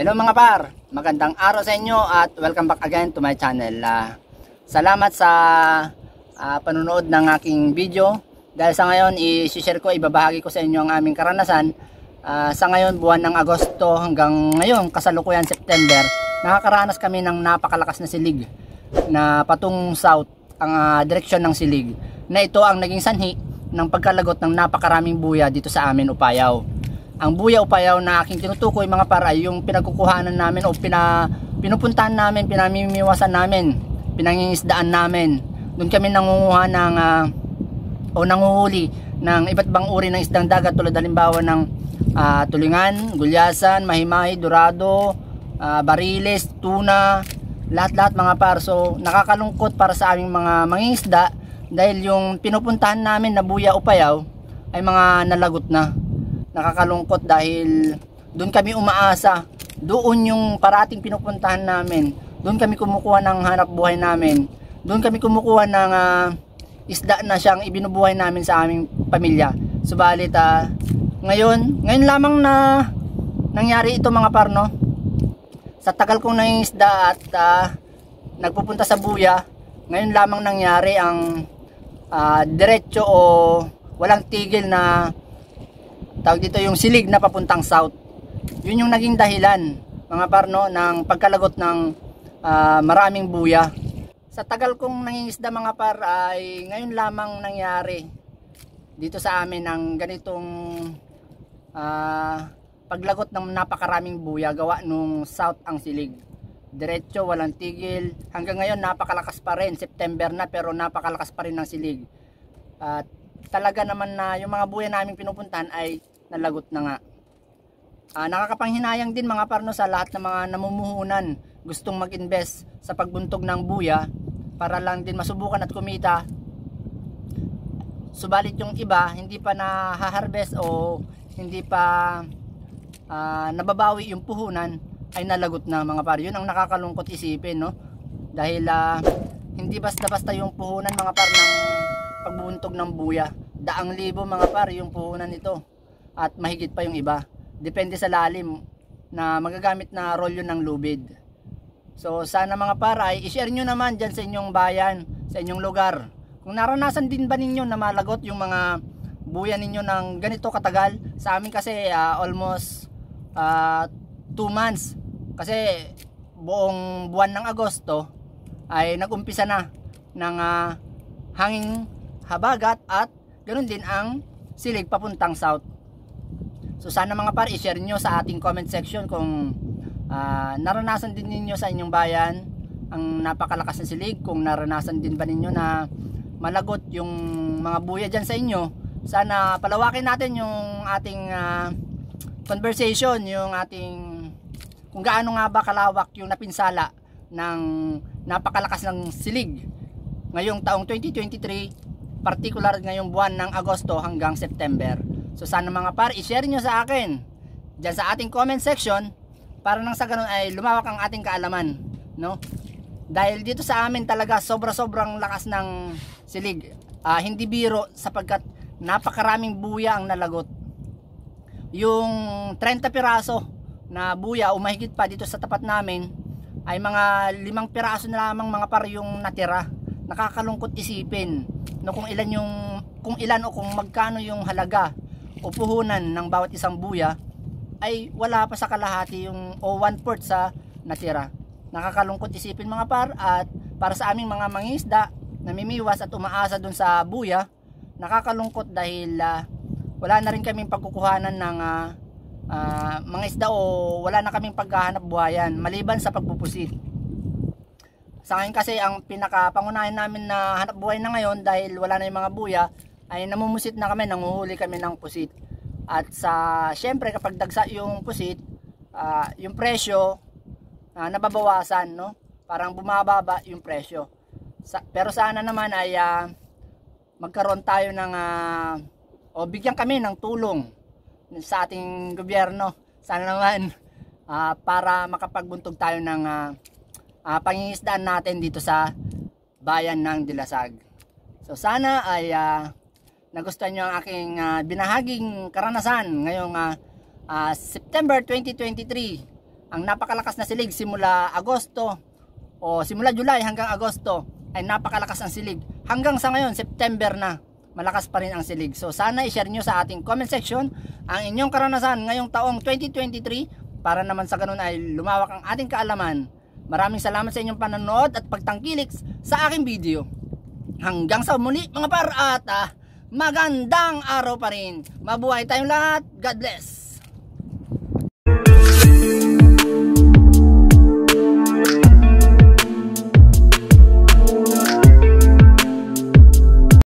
Hello mga par, magandang araw sa inyo at welcome back again to my channel. Salamat sa panunood ng aking video. Dahil sa ngayon, i-share ko, ibabahagi ko sa inyo ang aming karanasan. Sa ngayon, buwan ng Agosto hanggang ngayon, kasalukuyan September, nakakaranas kami ng napakalakas na silig na patung south ang direksyon ng silig. Na ito ang naging sanhi ng pagkalagot ng napakaraming buya dito sa amin, Upayaw. Ang buya Upayaw na aking tinutukoy mga par ay yung pinagkukuhanan namin o pinupuntahan namin, pinamimiwasan namin, pinangingisdaan namin. Doon kami nangunguha ng o nanguhuli ng iba't ibang uri ng isdang dagat tulad halimbawa ng tulingan, gulyasan, mahimahi, dorado, bariles, tuna, lahat-lahat mga par. So nakakalungkot para sa aming mga mangingisda dahil yung pinupuntahan namin na buya Upayaw ay mga nalagot na. Nakakalungkot dahil doon kami umaasa, doon yung parating pinupuntahan namin, doon kami kumukuha ng hanap buhay namin, doon kami kumukuha ng isda na siyang ibinubuhay namin sa aming pamilya. Subalit ngayon lamang na nangyari ito mga par, no? Sa tagal kong nangingisda at nagpupunta sa buya, ngayon lamang nangyari ang diretso o walang tigil na tawag dito yung silig na papuntang south. Yun yung naging dahilan mga par, no, ng pagkalagot ng maraming buya. Sa tagal kong nangingisda mga par ay ngayon lamang nangyari dito sa amin ang ganitong paglagot ng napakaraming buya gawa nung south ang silig. Diretso, walang tigil. Hanggang ngayon napakalakas pa rin. September na pero napakalakas pa rin ng silig. At talaga naman na yung mga buya namin pinupuntahan ay nalagot na nga. Nakakapanghinayang din mga parno sa lahat ng mga namumuhunan gustong mag-invest sa pagbuntog ng buya para lang din masubukan at kumita. Subalit yung iba hindi pa na-harvest o hindi pa nababawi yung puhunan ay nalagot na mga par. Yun ang nakakalungkot isipin, no? Dahil hindi basta-basta yung puhunan mga par ng pagbubuntog ng buya. Daang libo mga par yung puhunan nito at mahigit pa yung iba. Depende sa lalim na magagamit na rolyo ng lubid. So sana mga par ay i-share nyo naman dyan sa inyong bayan, sa inyong lugar. Kung naranasan din ba ninyo na malagot yung mga buya ninyo ng ganito katagal. Sa amin kasi almost 2 months. Kasi buong buwan ng Agosto ay nagumpisa na ng hanging habagat at ganoon din ang silig papuntang south. So sana mga par i-share nyo sa ating comment section kung naranasan din ninyo sa inyong bayan ang napakalakas na silig, kung naranasan din ba ninyo na malagot yung mga buya dyan sa inyo. Sana palawakin natin yung ating conversation, yung ating kung gaano nga ba kalawak yung napinsala ng napakalakas ng silig ngayong taong 2023, particular ngayong buwan ng Agosto hanggang September. So sana mga par i-share nyo sa akin dyan sa ating comment section para nang sa ganun ay lumawak ang ating kaalaman, no? Dahil dito sa amin talaga sobrang lakas ng silig, hindi biro sapagkat napakaraming buya ang nalagot. Yung 30 piraso na buya o mahigit pa dito sa tapat namin ay mga 5 piraso na lamang mga par yung natira. Nakakalungkot isipin, no, kung ilan o kung magkano yung halaga o puhunan ng bawat isang buya ay wala pa sa kalahati yung o 1/4 sa natira. Nakakalungkot isipin mga par, at para sa aming mga mangingisda namimiwas at umaasa dun sa buya, nakakalungkot dahil wala na rin kaming pagkukuhanan ng mga isda o wala na kaming paghahanap buhayan maliban sa pagpupusit. Sa ngayon kasi ang pinakapangunahin namin na hanap buhay na ngayon dahil wala na yung mga buya ay namumusit na kami, nanguhuli kami ng pusit. At syempre kapag dagsa yung pusit, yung presyo nababawasan, no? Parang bumababa yung presyo. Pero sana naman ay magkaroon tayo ng o bigyan kami ng tulong sa ating gobyerno. Sana naman para makapagbuntot tayo ng pangingisdaan natin dito sa bayan ng Dilasag. So sana ay nagustuhan nyo ang aking binahaging karanasan ngayong September 2023 ang napakalakas na silig simula Agosto o simula July hanggang Agosto ay napakalakas ang silig. Hanggang sa ngayon, September na, malakas pa rin ang silig. So sana i-share nyo sa ating comment section ang inyong karanasan ngayong taong 2023 para naman sa ganun ay lumawak ang ating kaalaman. Maraming salamat sa inyong panonood at pagtangkilik sa aking video. Hanggang sa muli mga par at magandang araw pa rin. Mabuhay tayong lahat. God bless.